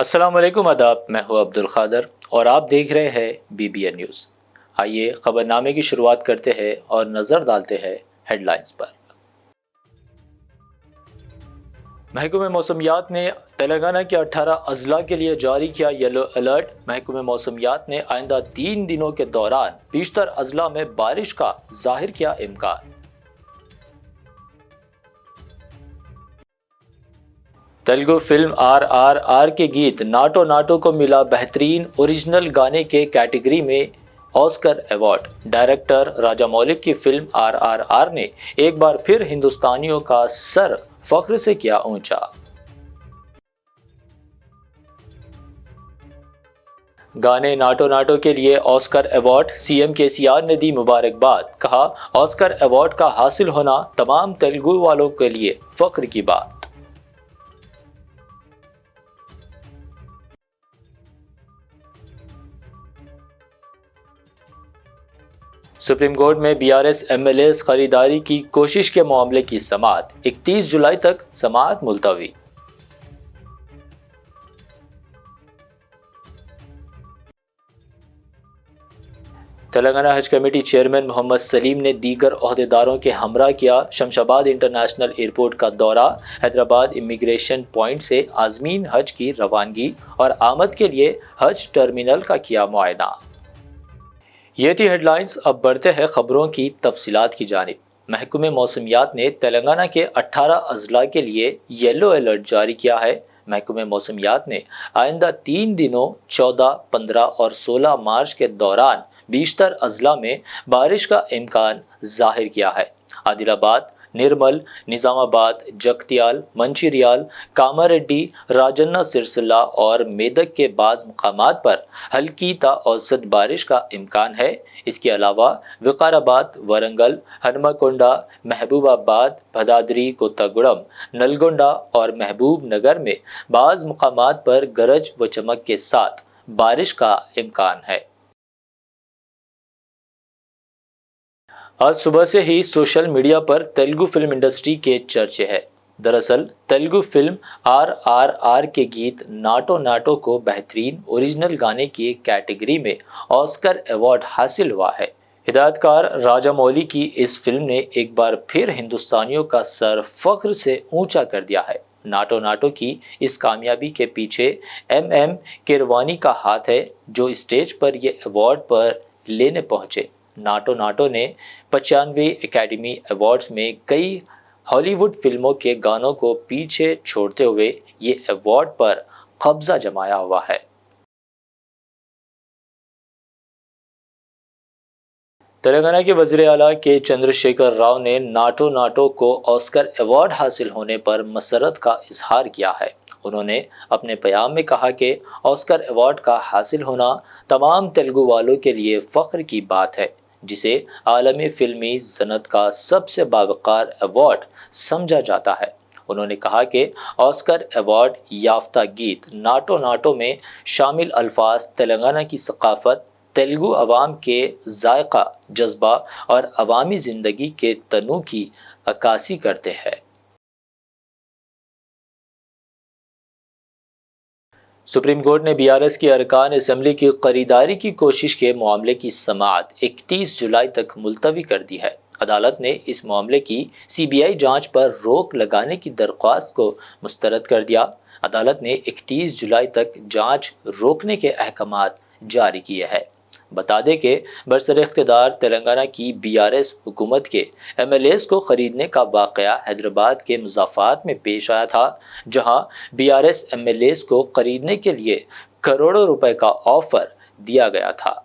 السلام علیکم، آداب۔ میں ہوں عبد القادر اور آپ دیکھ رہے ہیں BBN نیوز۔ آئیے خبرنامے کی شروعات کرتے ہیں اور نظر ڈالتے ہیں ہیڈ لائنز پر۔ محکمہ موسمیات نے تلنگانہ کے 18 اضلاع کے لیے جاری کیا یلو الرٹ۔ محکمہ موسمیات نے آئندہ 3 دنوں کے دوران بیشتر اضلاع میں بارش کا ظاہر کیا امکان۔ تیلگو فلم RRR کے گیت ناٹو ناٹو کو ملا بہترین اوریجنل گانے کے کیٹیگری میں آسکر ایوارڈ۔ ڈائریکٹر راجہ مولک کی فلم RRR نے ایک بار پھر ہندوستانیوں کا سر فخر سے کیا اونچا۔ گانے ناٹو ناٹو کے لیے آسکر ایوارڈ، CM KCR نے دی مبارکباد۔ کہا، آسکر ایوارڈ کا حاصل ہونا تمام تیلگو والوں کے لیے فخر کی بات۔ سپریم کورٹ میں BRS MLAs خریداری کی کوشش کے معاملے کی سماعت، 31 جولائی تک سماعت ملتوی۔ تلنگانہ حج کمیٹی چیئرمین محمد سلیم نے دیگر عہدیداروں کے ہمراہ کیا شمشاباد انٹرنیشنل ایئرپورٹ کا دورہ۔ حیدرآباد امیگریشن پوائنٹ سے عازمین حج کی روانگی اور آمد کے لیے حج ٹرمینل کا کیا معائنہ۔ یہ تھی ہیڈ لائنز۔ اب بڑھتے ہیں خبروں کی تفصیلات کی جانب۔ محکمہ موسمیات نے تلنگانہ کے 18 اضلاع کے لیے یلو الرٹ جاری کیا ہے۔ محکمہ موسمیات نے آئندہ 3 دنوں 14، 15 اور 16 مارچ کے دوران بیشتر اضلاع میں بارش کا امکان ظاہر کیا ہے۔ عادل آباد، نرمل، نظام آباد، جگتیال، منچریال، کاماریڈی، راجنا سرسلہ اور میدک کے بعض مقامات پر ہلکی تا اوسط بارش کا امکان ہے۔ اس کے علاوہ وقار آباد، ورنگل، ہنمکنڈا، محبوب آباد، بھدادری، کوتاگوڑم، نلگونڈا اور محبوب نگر میں بعض مقامات پر گرج و چمک کے ساتھ بارش کا امکان ہے۔ آج صبح سے ہی سوشل میڈیا پر تیلگو فلم انڈسٹری کے چرچے ہیں۔ دراصل تیلگو فلم RRR کے گیت ناٹو ناٹو کو بہترین اوریجنل گانے کی کیٹیگری میں آسکر ایوارڈ حاصل ہوا ہے۔ ہدایت کار راجہ مولی کی اس فلم نے ایک بار پھر ہندوستانیوں کا سر فخر سے اونچا کر دیا ہے۔ ناٹو ناٹو کی اس کامیابی کے پیچھے MM کیروانی کا ہاتھ ہے، جو اسٹیج پر یہ ایوارڈ پر لینے پہنچے۔ ناٹو ناٹو نے 95 اکیڈمی ایوارڈز میں کئی ہالی ووڈ فلموں کے گانوں کو پیچھے چھوڑتے ہوئے یہ ایوارڈ پر قبضہ جمایا ہوا ہے۔ تلنگانہ کے وزیر اعلیٰ کے چندر شیکھر راؤ نے ناٹو ناٹو کو آسکر ایوارڈ حاصل ہونے پر مسرت کا اظہار کیا ہے۔ انہوں نے اپنے پیام میں کہا کہ آسکر ایوارڈ کا حاصل ہونا تمام تیلگو والوں کے لیے فخر کی بات ہے، جسے عالمی فلمی صنعت کا سب سے باوقار ایوارڈ سمجھا جاتا ہے۔ انہوں نے کہا کہ آسکر ایوارڈ یافتہ گیت ناٹو ناٹو میں شامل الفاظ تلنگانہ کی ثقافت، تیلگو عوام کے ذائقہ، جذبہ اور عوامی زندگی کے تنوع کی عکاسی کرتے ہیں۔ سپریم کورٹ نے BRS کے ارکان اسمبلی کی خریداری کی کوشش کے معاملے کی سماعت 31 جولائی تک ملتوی کر دی ہے۔ عدالت نے اس معاملے کی CBI جانچ پر روک لگانے کی درخواست کو مسترد کر دیا۔ عدالت نے 31 جولائی تک جانچ روکنے کے احکامات جاری کیے ہیں۔ بتا دیں کہ برسر اقتدار تلنگانہ کی BRS حکومت کے MLAs کو خریدنے کا واقعہ حیدرآباد کے مضافات میں پیش آیا تھا، جہاں BRS MLAs کو خریدنے کے لیے کروڑوں روپے کا آفر دیا گیا تھا۔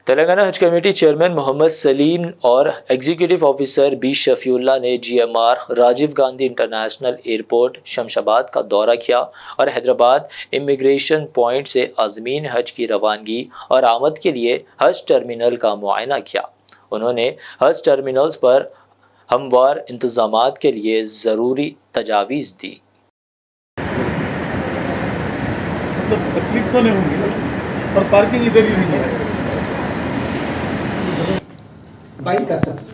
تلنگانہ حج کمیٹی چیئرمین محمد سلیم اور executive officer B Shafiullah نے GMR Rajiv Gandhi international airport Shamshabad کا دورہ کیا اور حیدرآباد امیگریشن پوائنٹ سے عازمین حج کی روانگی اور آمد کے لیے حج ٹرمینل کا معائنہ کیا۔ انہوں نے حج ٹرمینلز پر ہموار انتظامات کے لیے ضروری تجاویز دی۔ تکلیف تو نہیں ہوگی اور پارکنگ ادھر ہی نہیں ہے۔ by customs.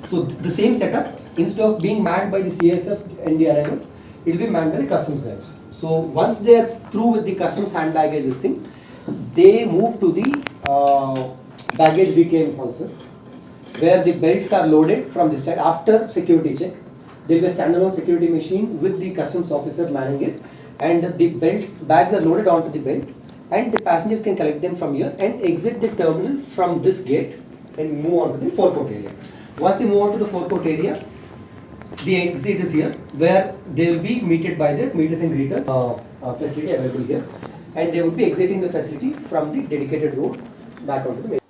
So the same setup, instead of being manned by the CSF and the arrivals, it will be manned by the customs guys. So once they are through with the customs hand baggage this thing, they move to the baggage reclaim concert, where the belts are loaded from this side. After security check, there will be a standalone security machine with the customs officer manning it, and the bags are loaded onto the belt, and the passengers can collect them from here and exit the terminal from this gate and move on to the forecourt area. Once they move on to the forecourt area, the exit is here, where they will be meted by the meeters and greeters facility available here, and they will be exiting the facility from the dedicated road back onto the main.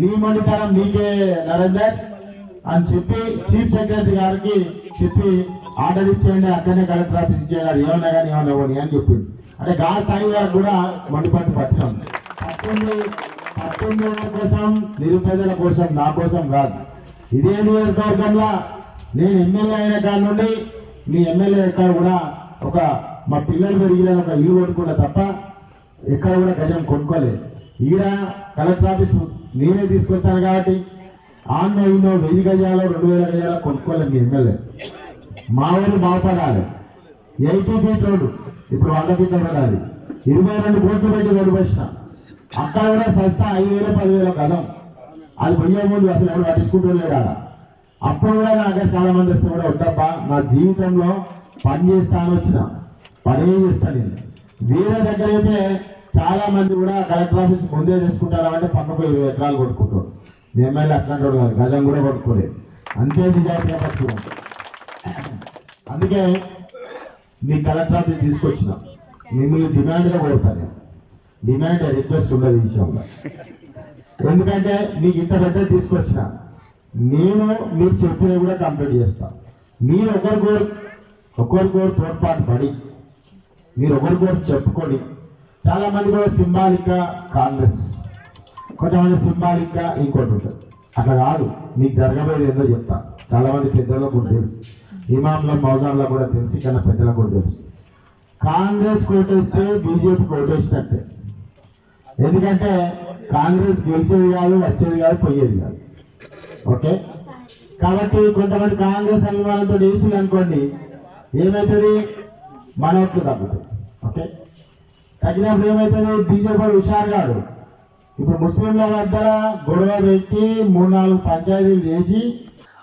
నియమనితనం నీకే నరేందర్ అని చెప్పి chief secretary గారికి చెప్పి order ఇచ్చేయండి, అక్కడనే collector office ఇచ్చేయండి, ఏమన్నా కానీ ఏమన్నా ఇవ్వండి అని చెప్పింది. అంటే గా స్థాయి వారు కూడా మండిపట్టు పట్టినాం. పట్టణ కోసం, నిరుపేదల కోసం, నా కోసం కాదు. ఇదే నియోజకవర్గంలో నేను ఎమ్మెల్యే అయిన కాడ నుండి మీ ఎమ్మెల్యే ఎక్కడ కూడా ఒక మా పిల్లలు పెరిగిన ఒక ఇల్లు కొనుక్కున్నా తప్ప ఎక్కడ కూడా గజం కొనుక్కోలేదు. ఈడ కలెక్టర్ ఆఫీస్ నేనే తీసుకొస్తాను కాబట్టి ఆన్నో ఇన్నో 1000 గజాలు 2000 గజాలు కొనుక్కోలేదు మీ ఎమ్మెల్యే. మా వాళ్ళు బాగుపడాలి. 80 ఫీట్ రోడ్డు ఇప్పుడు 100 ఫీట్ల పడాలి. 22 కోట్లు పెట్టి రోడ్డు వచ్చిన అక్కడ కూడా సస్తా 5000 10,000 గజం. అది పోయే ముందు అసలు ఎవరు పట్టించుకుంటూ లేడా. అప్పుడు కూడా నా దగ్గర చాలా మంది వస్తే కూడా వద్దబ్బా, నా జీవితంలో పని చేస్తాను వచ్చిన పని చేస్తాను నేను. వేరే దగ్గర అయితే చాలా మంది కూడా కలెక్టర్ ఆఫీస్ ముందే చేసుకుంటారా అంటే పక్కకు 20 ఎకరాలు కొట్టుకుంటాడు. మీ ఎమ్మెల్యే అట్లాంటి కాదు, గజం కూడా కొట్టుకోలేదు. అంతే నిజాయితీగా పట్టుకున్నాం. అందుకే మీ కలెక్టర్ ఆఫీస్ తీసుకొచ్చిన మిమ్మల్ని డిమాండ్గా కొడతాను. డిమాండ్ రిక్వెస్ట్ ఉండదు ఈ విషయంలో. ఎందుకంటే మీకు ఇంత పెద్ద తీసుకొచ్చిన నేను మీరు చెప్పినవి కూడా కంప్లీట్ చేస్తా. మీరు ఒకరికొకరు తోడ్పాటు పడి మీరు ఒకరికొకరు చెప్పుకొని, చాలా మంది కూడా సింబాలిక్గా కాంగ్రెస్, కొంతమంది సింబాలిక్గా ఇంకోటి ఉంటుంది. అట్లా కాదు, మీకు జరగబోయేది ఏందో చెప్తా. చాలా మంది పెద్దలకు కూడా తెలుసు, ఇమాంల మౌజాన్లో కూడా తెలుసు, కన్నా పెద్దలకు కూడా తెలుసు. కాంగ్రెస్ కోటేస్తే బీజేపీ కోటేసినట్టే. ఎందుకంటే కాంగ్రెస్ గెలిచేది కాదు, వచ్చేది కాదు, పోయేది కాదు. ఓకే, కాబట్టి కొంతమంది కాంగ్రెస్ అభిమానంతో వేసింది అనుకోండి, ఏమవుతుంది, మన ఓట్లు తగ్గుతుంది. ఓకే, తగ్గినప్పుడు ఏమవుతుంది, బీజేపీ హుషారు కాదు. ఇప్పుడు ముస్లింల మధ్య గొడవ పెట్టి 3-4 పంచాయతీలు చేసి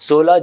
16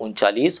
39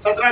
17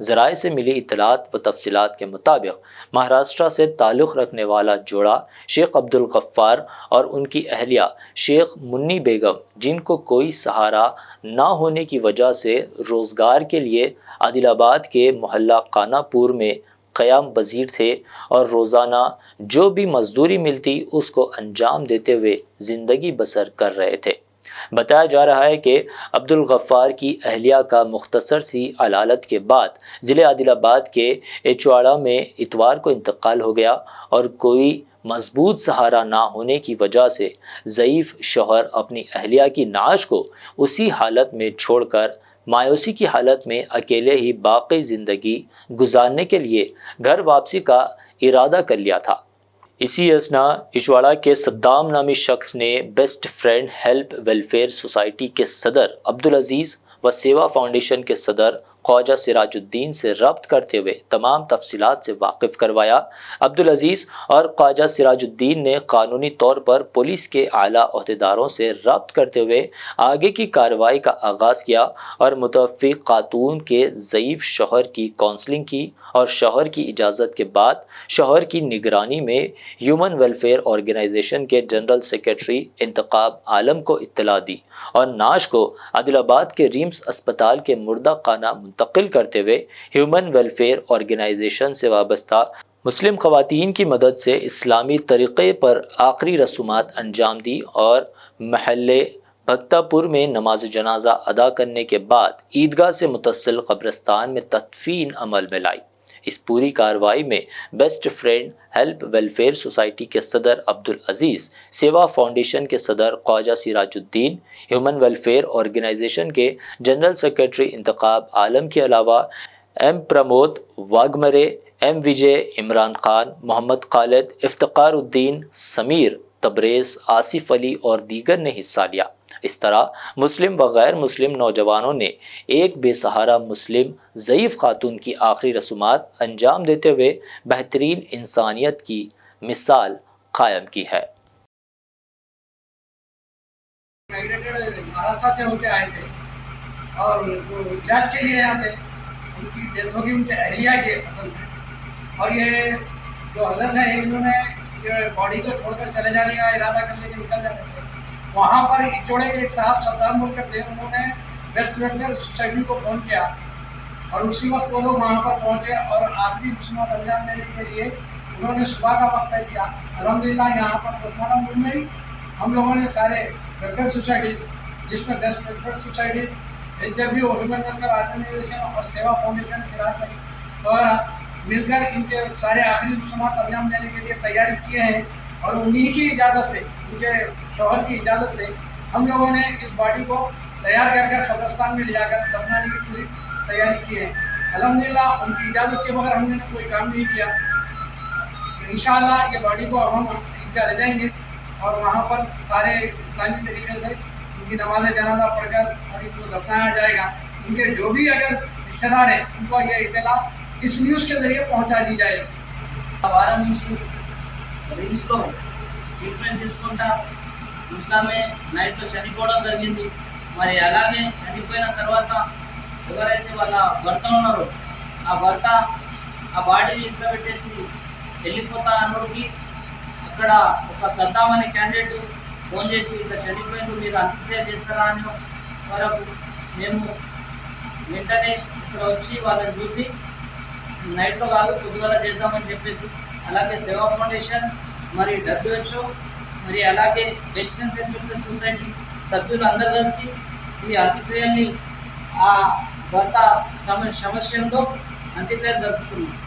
ذرائع سے ملی اطلاعات و تفصیلات کے مطابق مہاراشٹرا سے تعلق رکھنے والا جوڑا شیخ عبدالغفار اور ان کی اہلیہ شیخ منی بیگم، جن کو کوئی سہارا نہ ہونے کی وجہ سے روزگار کے لیے عادل آباد کے محلہ خانہ پور میں قیام پذیر تھے اور روزانہ جو بھی مزدوری ملتی اس کو انجام دیتے ہوئے زندگی بسر کر رہے تھے۔ بتایا جا رہا ہے کہ عبدالغفار کی اہلیہ کا مختصر سی علالت کے بعد ضلع عادل آباد کے ایچواڑہ میں اتوار کو انتقال ہو گیا اور کوئی مضبوط سہارا نہ ہونے کی وجہ سے ضعیف شوہر اپنی اہلیہ کی نعش کو اسی حالت میں چھوڑ کر مایوسی کی حالت میں اکیلے ہی باقی زندگی گزارنے کے لیے گھر واپسی کا ارادہ کر لیا تھا۔ اسی اثنا اچواڑہ کے صدام نامی شخص نے best friend help welfare society کے صدر عبدالعزیز و سیوا فاؤنڈیشن کے صدر خواجہ سراج الدین سے رابط کرتے ہوئے تمام تفصیلات سے واقف کروایا۔ عبدالعزیز اور خواجہ سراج الدین نے قانونی طور پر پولیس کے اعلیٰ عہدیداروں سے رابط کرتے ہوئے آگے کی کارروائی کا آغاز کیا اور متوفی خاتون کے ضعیف شوہر کی کونسلنگ کی اور شوہر کی اجازت کے بعد شوہر کی نگرانی میں ہیومن ویلفیئر آرگنائزیشن کے جنرل سیکرٹری انتخاب عالم کو اطلاع دی اور نعش کو عادل آباد کے ریمس اسپتال کے مردہ خانہ منتقل کرتے ہوئے ہیومن ویلفیئر آرگنائزیشن سے وابستہ مسلم خواتین کی مدد سے اسلامی طریقے پر آخری رسومات انجام دی اور محلے بھکتا پور میں نماز جنازہ ادا کرنے کے بعد عیدگاہ سے متصل قبرستان میں تدفین عمل میں لائی۔ اس پوری کارروائی میں best friend help welfare society کے صدر عبدالعزیز، سیوا فاؤنڈیشن کے صدر خواجہ Siraj uddin, human welfare organization کے جنرل سیکرٹری انتخاب عالم کے علاوہ ایم پرمود واگمرے، ایم وجے، عمران خان، محمد خالد، افتخار الدین، سمیر، تبریز، آصف علی اور دیگر نے حصہ لیا۔ اس طرح مسلم و غیر مسلم نوجوانوں نے ایک بے سہارا مسلم ضعیف خاتون کی آخری رسومات انجام دیتے ہوئے بہترین انسانیت کی مثال قائم کی ہے۔ مہاراشٹر سے ہو کے آئے تھے اور جو علاج کے لیے آتے ان کی ڈیتھ ہو گئی، ان کے اہلیہ کے اصل میں، اور یہ جو حضرت ہیں انہوں نے باڈی کو چھوڑ کر چلے جانے کا ارادہ کر لے کے نکل جاتے تھے۔ وہاں پر اچوڑے کے ایک صاحب صدام بول کر تھے، انہوں نے بیسٹ ویلفیئر سوسائٹی کو فون کیا اور اسی وقت وہ لوگ وہاں پر پہنچے اور آخری رسومات انجام دینے کے لیے انہوں نے صبح کا وقت طے کیا۔ الحمدللہ یہاں پر پوسٹ مارٹم میں ہی ہم لوگوں نے سارے ویلفیئر سوسائٹی، جس میں best welfare society, HW human welfare organization اور سیوا فاؤنڈیشن وغیرہ مل کر ان کے سارے آخری رسومات انجام دینے کے لیے تیاری کیے ہیں، اور انہی کی اجازت سے، ان کے شوہر کی اجازت سے ہم لوگوں نے اس باڈی کو تیار کر کر قبرستان میں لے جا کر دفنانے کی پوری تیاری کی ہے۔ الحمدللہ ان کی اجازت کے بغیر ہم نے کوئی کام نہیں کیا۔ انشاءاللہ یہ باڈی کو اب ہم عیدگاہ لے جائیں گے اور وہاں پر سارے اسلامی طریقے سے ان کی نماز جنازہ پڑھ کر اور ان کو دفنایا جائے گا۔ ان کے جو بھی اگر رشتہ دار ہیں ان کو یہ اطلاع اس نیوز کے ذریعے پہنچا دی جائے گی۔ వారం నుంచి రిమ్స్లో ట్రీట్మెంట్ తీసుకుంటా ఇస్లామే నైట్లో చనిపోవడం జరిగింది। మరి అలాగే చనిపోయిన తర్వాత ఎవరైతే వాళ్ళ భర్త ఉన్నారో ఆ భర్త ఆ బాడీని ఇడిసబెట్టేసి వెళ్ళిపోతా అన్నోడికి అక్కడ ఒక సద్దాం అనే క్యాండిడేట్ ఫోన్ చేసి ఇట్లా చనిపోయిన మీరు అంత్యక్రియ చేస్తారా అని వరకు మేము వెంటనే ఇక్కడ వచ్చి వాళ్ళని చూసి నైట్లో కాదు పొద్దుగల చేద్దామని చెప్పేసి, అలాగే సేవా ఫౌండేషన్ మరి WHO మరి అలాగే బెస్ట్ ఫ్రెండ్స్ వెల్ఫేర్ సొసైటీ సభ్యులు అందరూ కలిసి ఈ అంత్యక్రియల్ని ఆ భర్త సమస్యలో అంత్యక్రియ జరుపుతున్నారు।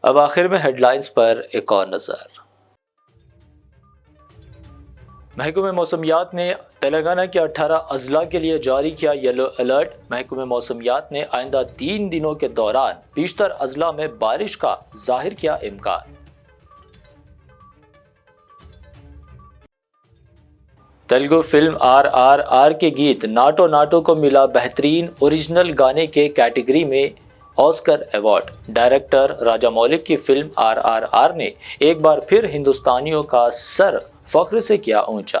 اب آخر میں ہیڈ لائنز پر ایک اور نظر۔ محکمہ موسمیات نے تلنگانہ کے 18 اضلاع کے لیے جاری کیا یلو الرٹ۔ محکمہ موسمیات نے آئندہ 3 دنوں کے دوران بیشتر اضلاع میں بارش کا ظاہر کیا امکان۔ تیلگو فلم RRR کے گیت ناٹو ناٹو کو ملا بہترین اوریجنل گانے کے کیٹیگری میں آسکر ایوارڈ۔ ڈائریکٹر راجا مولک کی فلم RRR نے ایک بار پھر ہندوستانیوں کا سر فخر سے کیا اونچا۔